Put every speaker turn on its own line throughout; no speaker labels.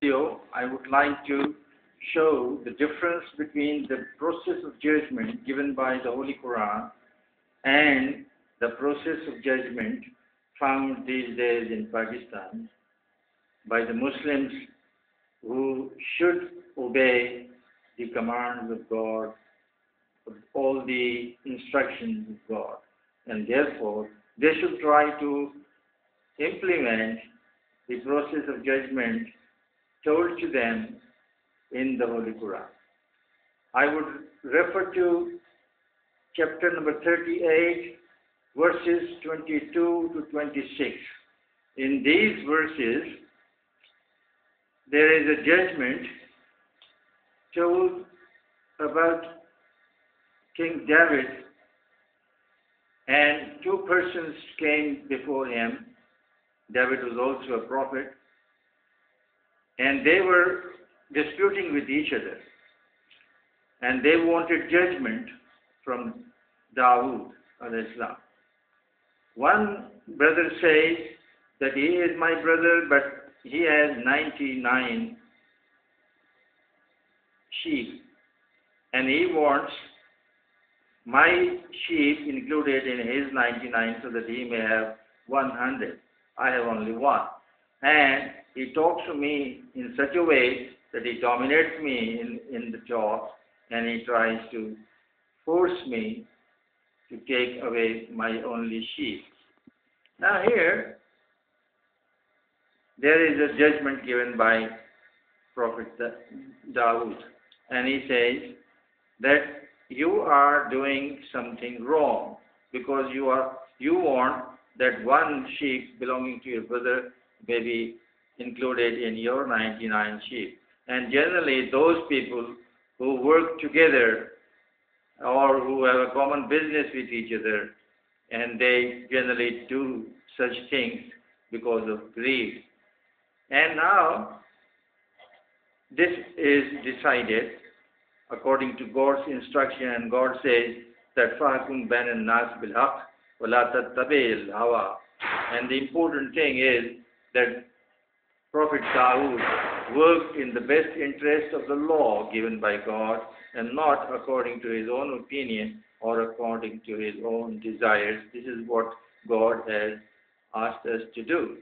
video, I would like to show the difference between the process of judgment given by the Holy Quran and the process of judgment found these days in Pakistan by the Muslims who should obey the commands of God, all the instructions of God, and therefore they should try to implement the process of judgment told to them in the Holy Quran. I would refer to chapter number 38, verses 22 to 26. In these verses, there is a judgment told about King David, and two persons came before him. David was also a prophet, and they were disputing with each other, and they wanted judgment from Dawood alayhi salam. One brother says that he is my brother, but he has 99 sheep, and he wants my sheep included in his 99 so that he may have 100. I have only one. And he talks to me in such a way that he dominates me in the talk, and he tries to force me to take away my only sheep. Now here, there is a judgment given by Prophet Dawood, and he says that you are doing something wrong because you want that one sheep belonging to your brother may be included in your 99 sheep. And generally those people who work together or who have a common business with each other, and they generally do such things because of greed. And now this is decided according to God's instruction, and God says that فَحْكُمْ بَيْنَ النَّاسِ بِالْحَقِّ وَلَا تَتَّبِعِ الْهَوَىٰ. And the important thing is that Prophet Dawood worked in the best interest of the law given by God, and not according to his own opinion or according to his own desires. This is what God has asked us to do.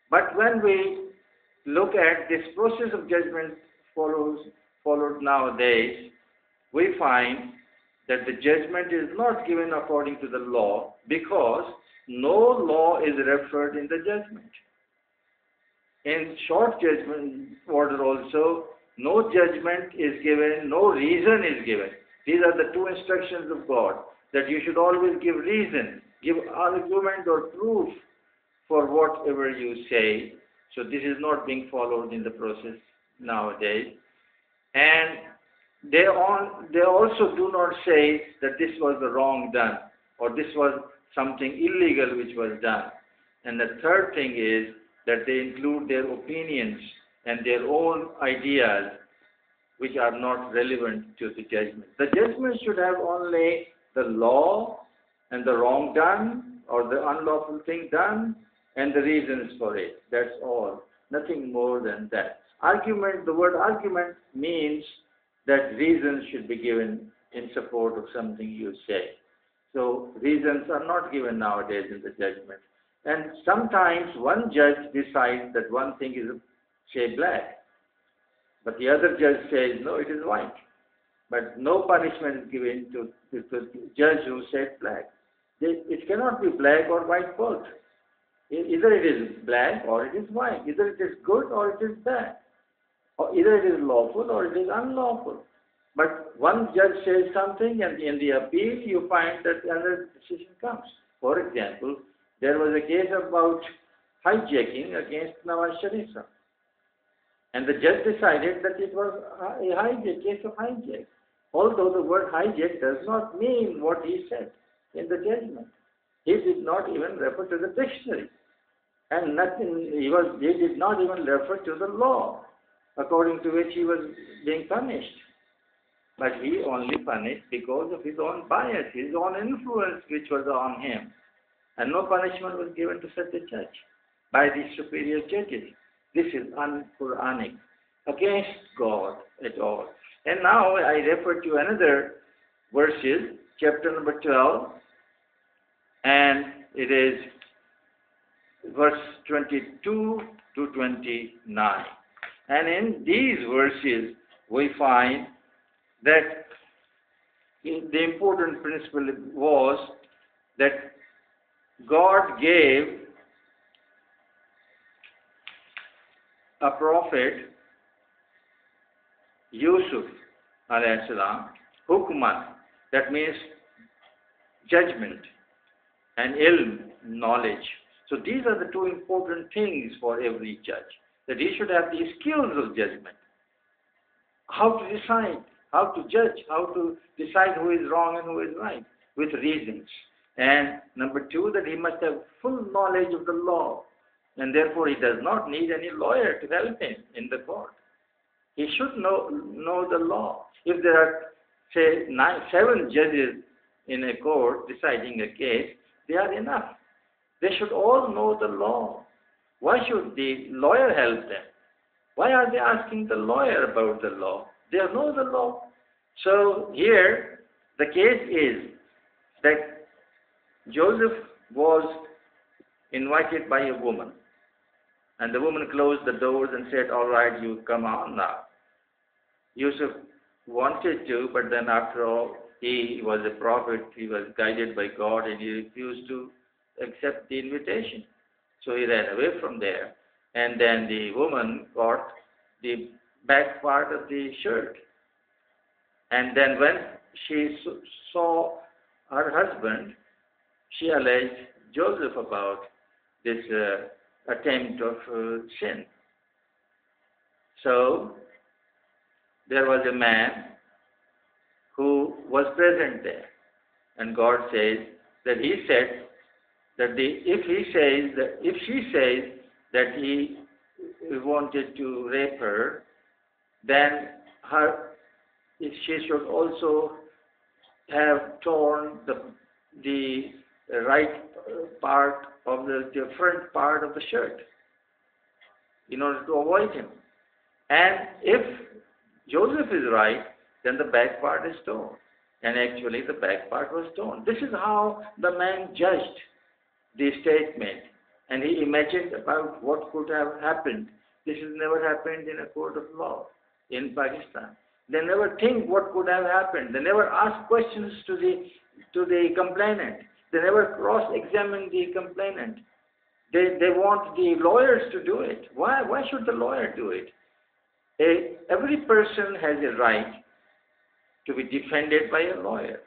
But when we look at this process of judgment followed nowadays, we find that the judgment is not given according to the law, because no law is referred in the judgment. In short judgment order also, no judgment is given, no reason is given. These are the two instructions of God, that you should always give reason, give argument or proof for whatever you say. So this is not being followed in the process nowadays. And they also do not say that this was the wrong done, or this was something illegal which was done. And the third thing is that they include their opinions and their own ideas which are not relevant to the judgment. The judgment should have only the law and the wrong done or the unlawful thing done and the reasons for it. That's all. Nothing more than that. Argument, the word argument means that reasons should be given in support of something you say. So reasons are not given nowadays in the judgment. And sometimes one judge decides that one thing is, say, black, but the other judge says, no, it is white. But no punishment is given to the judge who said black. It cannot be black or white both. Either it is black or it is white. Either it is good or it is bad. Or either it is lawful or it is unlawful. But one judge says something, and in the appeal you find that another decision comes. For example, there was a case about hijacking against Nawaz Sharif, and the judge decided that it was a case of hijack. Although the word hijack does not mean what he said in the judgment. He did not even refer to the dictionary, and he did not even refer to the law according to which he was being punished. But he only punished because of his own bias, his own influence which was on him. And no punishment was given to such a judge by the superior judges. This is un-Quranic, against God at all. And now I refer to another verses, chapter number 12, and it is verse 22 to 29. And in these verses, we find that the important principle was that God gave a prophet, Yusuf alayhi salam, hukman, that means judgment, and ilm, knowledge. So these are the two important things for every judge, that he should have the skills of judgment. How to decide, how to judge, how to decide who is wrong and who is right, with reasons. And number two, that he must have full knowledge of the law, and therefore he does not need any lawyer to help him in the court. He should know the law. If there are, say, 7 judges in a court deciding a case, they are enough. They should all know the law. Why should the lawyer help them? Why are they asking the lawyer about the law? They know the law. So here, the case is that Joseph was invited by a woman, and the woman closed the doors and said, all right, you come on now. Yusuf wanted to, but then after all, he was a prophet, he was guided by God, and he refused to accept the invitation. So he ran away from there, and then the woman got the back part of the shirt. And then when she saw her husband, she alleged Joseph about this attempt of sin. So there was a man who was present there, and God says that he said that if she says that he wanted to rape her, then she should also have torn the right part of the front part of the shirt in order to avoid him. And if Joseph is right, then the back part is torn. And actually the back part was torn. This is how the man judged the statement. And he imagined about what could have happened. This has never happened in a court of law in Pakistan. They never think what could have happened. They never ask questions to the complainant. They never cross-examine the complainant. They want the lawyers to do it. Why should the lawyer do it? Every person has a right to be defended by a lawyer,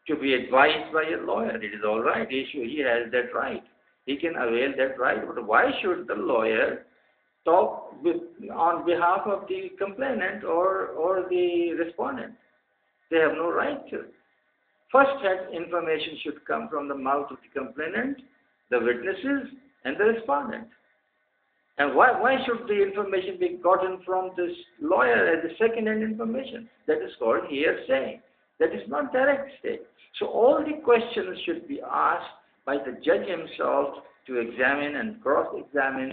to be advised by a lawyer. It is all right. He has that right. He can avail that right. But why should the lawyer talk on behalf of the complainant or the respondent? They have no right to. First, information should come from the mouth of the complainant, the witnesses, and the respondent. And why should the information be gotten from this lawyer as a second-hand information? That is called hearsay. That is not direct statement. So all the questions should be asked by the judge himself to examine and cross-examine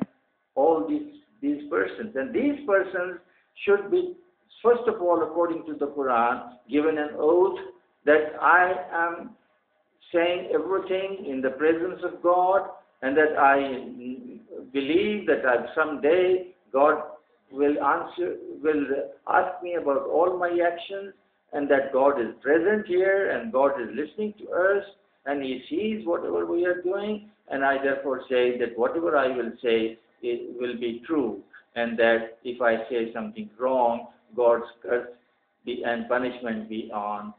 all these persons. And these persons should be, first of all, according to the Quran, given an oath that I am saying everything in the presence of God, and that I believe that someday God will ask me about all my actions, and that God is present here, and God is listening to us, and He sees whatever we are doing, and I therefore say that whatever I will say will be true, and that if I say something wrong, God's curse and punishment be on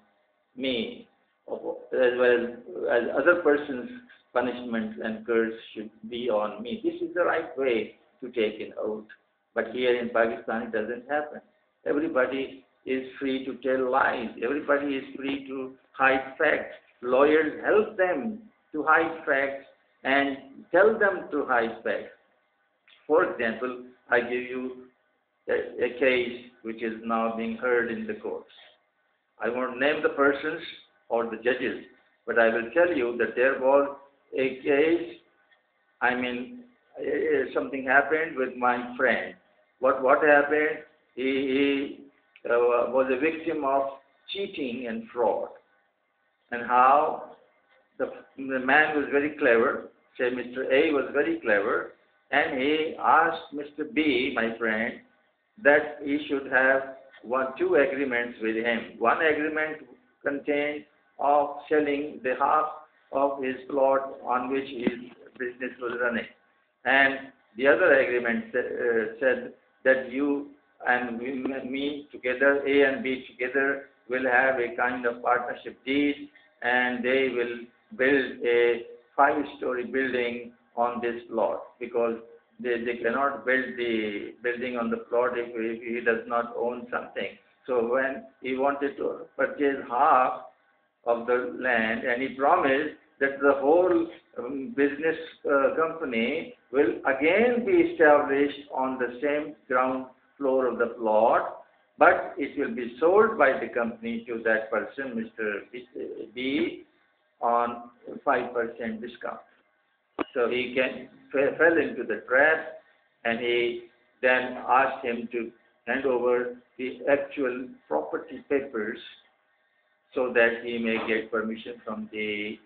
me, as well as other persons' punishment and curse should be on me. This is the right way to take an oath. But here in Pakistan, it doesn't happen. Everybody is free to tell lies. Everybody is free to hide facts. Lawyers help them to hide facts and tell them to hide facts. For example, I give you a case which is now being heard in the courts. I won't name the persons or the judges, but I will tell you that there was a case, something happened with my friend. What happened? He was a victim of cheating and fraud, and how the man was very clever. Say Mr. A was very clever, and he asked Mr. B, my friend, that he should have two agreements with him. One agreement contained of selling the half of his plot on which his business was running, and the other agreement said that you and me together, A and B together, will have a kind of partnership deed, and they will build a five-story building on this plot, because they cannot build the building on the plot if he does not own something. So when he wanted to purchase half of the land, and he promised that the whole business company will again be established on the same ground floor of the plot, but it will be sold by the company to that person, Mr. B, on 5% discount. So he fell into the trap, and he then asked him to hand over the actual property papers so that he may get permission from the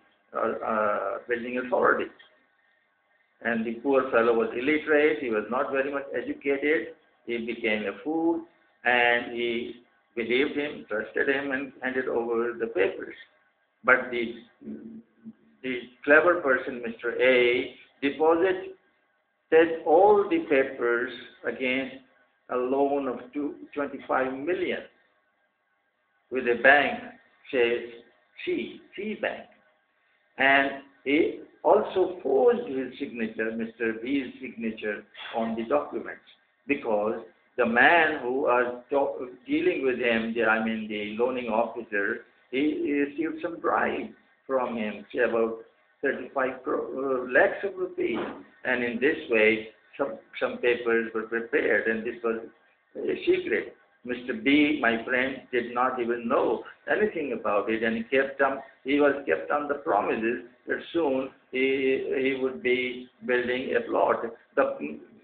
building authority. And the poor fellow was illiterate, he was not very much educated, he became a fool, and he believed him, trusted him, and handed over the papers. But the clever person, Mr. A, deposited all the papers against a loan of 25 million with a bank, say C Bank. And he also forged his signature, Mr. B's signature, on the documents, because the man who was dealing with him, the loaning officer, he received some bribe from him, say about 35 lakhs of rupees. And in this way, some papers were prepared, and this was a secret. Mr. B, my friend, did not even know anything about it, and he was kept on the promises that soon he would be building a plot.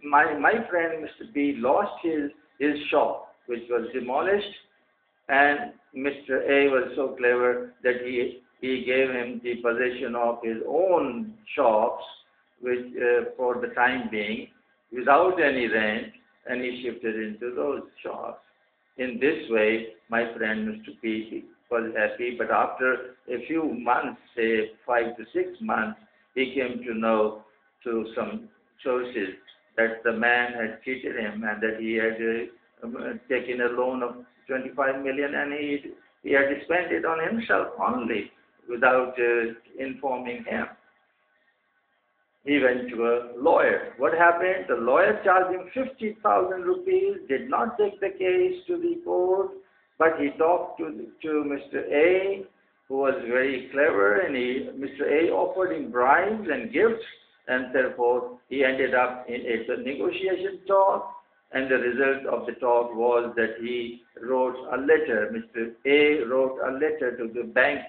My friend, Mr. B, lost his shop, which was demolished, and Mr. A was so clever that he gave him the possession of his own shops, which for the time being, without any rent, and he shifted into those shops. In this way, my friend Mr. P was happy, but after a few months, say 5 to 6 months, he came to know through some sources that the man had cheated him, and that he had taken a loan of 25 million, and he had spent it on himself only without informing him. He went to a lawyer. What happened? The lawyer charged him 50,000 rupees, did not take the case to the court, but he talked to Mr. A, who was very clever, and Mr. A offered him bribes and gifts, and therefore he ended up in a negotiation talk, and the result of the talk was that he wrote a letter. Mr. A wrote a letter to the bank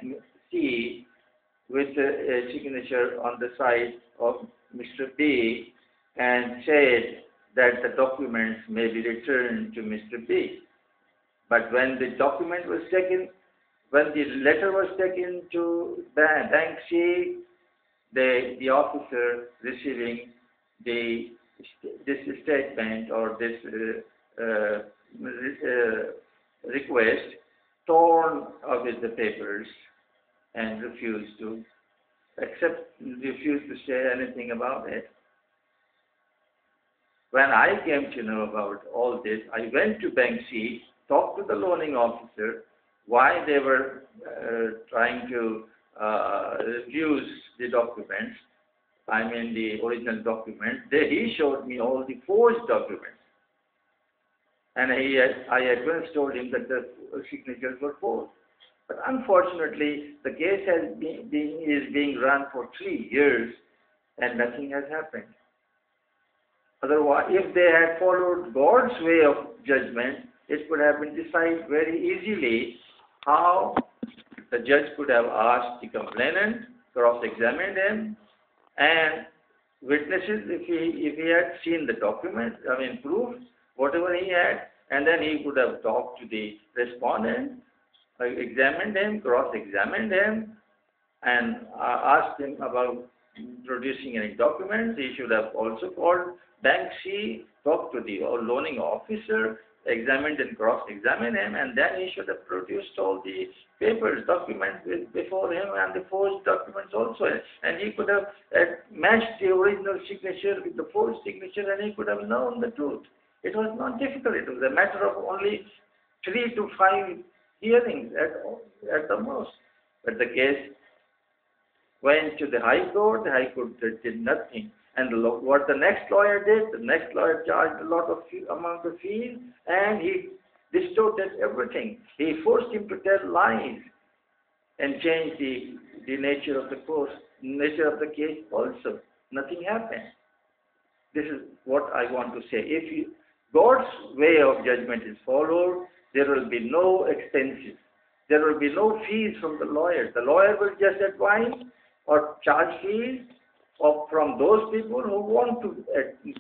C with a signature on the side of Mr. B, and said that the documents may be returned to Mr. B. But when the letter was taken to Bank C, the officer receiving this statement or this request torn away the papers and refused to say anything about it. When I came to know about all this, I went to Bank C, talked to the loaning officer, why they were trying to refuse the documents, the original documents. He showed me all the forged documents. And I at once told him that the signatures were forged. But unfortunately, the case is being run for 3 years, and nothing has happened. Otherwise, if they had followed God's way of judgment, it could have been decided very easily how the judge could have asked the complainant, cross-examined him, and witnesses if he had seen the document, I mean proof, whatever he had, and then he could have talked to the respondent, examined him, cross-examined him, and asked him about producing any documents. He should have also called Bank C, talked to the loaning officer, examined and cross-examined him, and then he should have produced all the papers, documents before him, and the forged documents also. And he could have matched the original signature with the forged signature, and he could have known the truth. It was not difficult. It was a matter of only 3 to 5 hearings at the most. But the case went to the High Court. The High Court did nothing. And what the next lawyer did, the next lawyer charged a lot of amount of fees, and he distorted everything. He forced him to tell lies and changed the nature of the nature of the case also. Nothing happened. This is what I want to say. If God's way of judgment is followed, there will be no expenses. There will be no fees from the lawyer. The lawyer will just advise or charge fees from those people who want to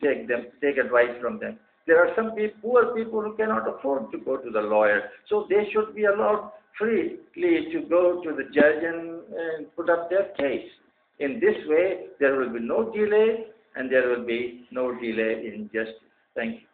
take advice from them. There are some poor people who cannot afford to go to the lawyer, so they should be allowed freely to go to the judge and put up their case. In this way, there will be no delay, and there will be no delay in justice. Thank you.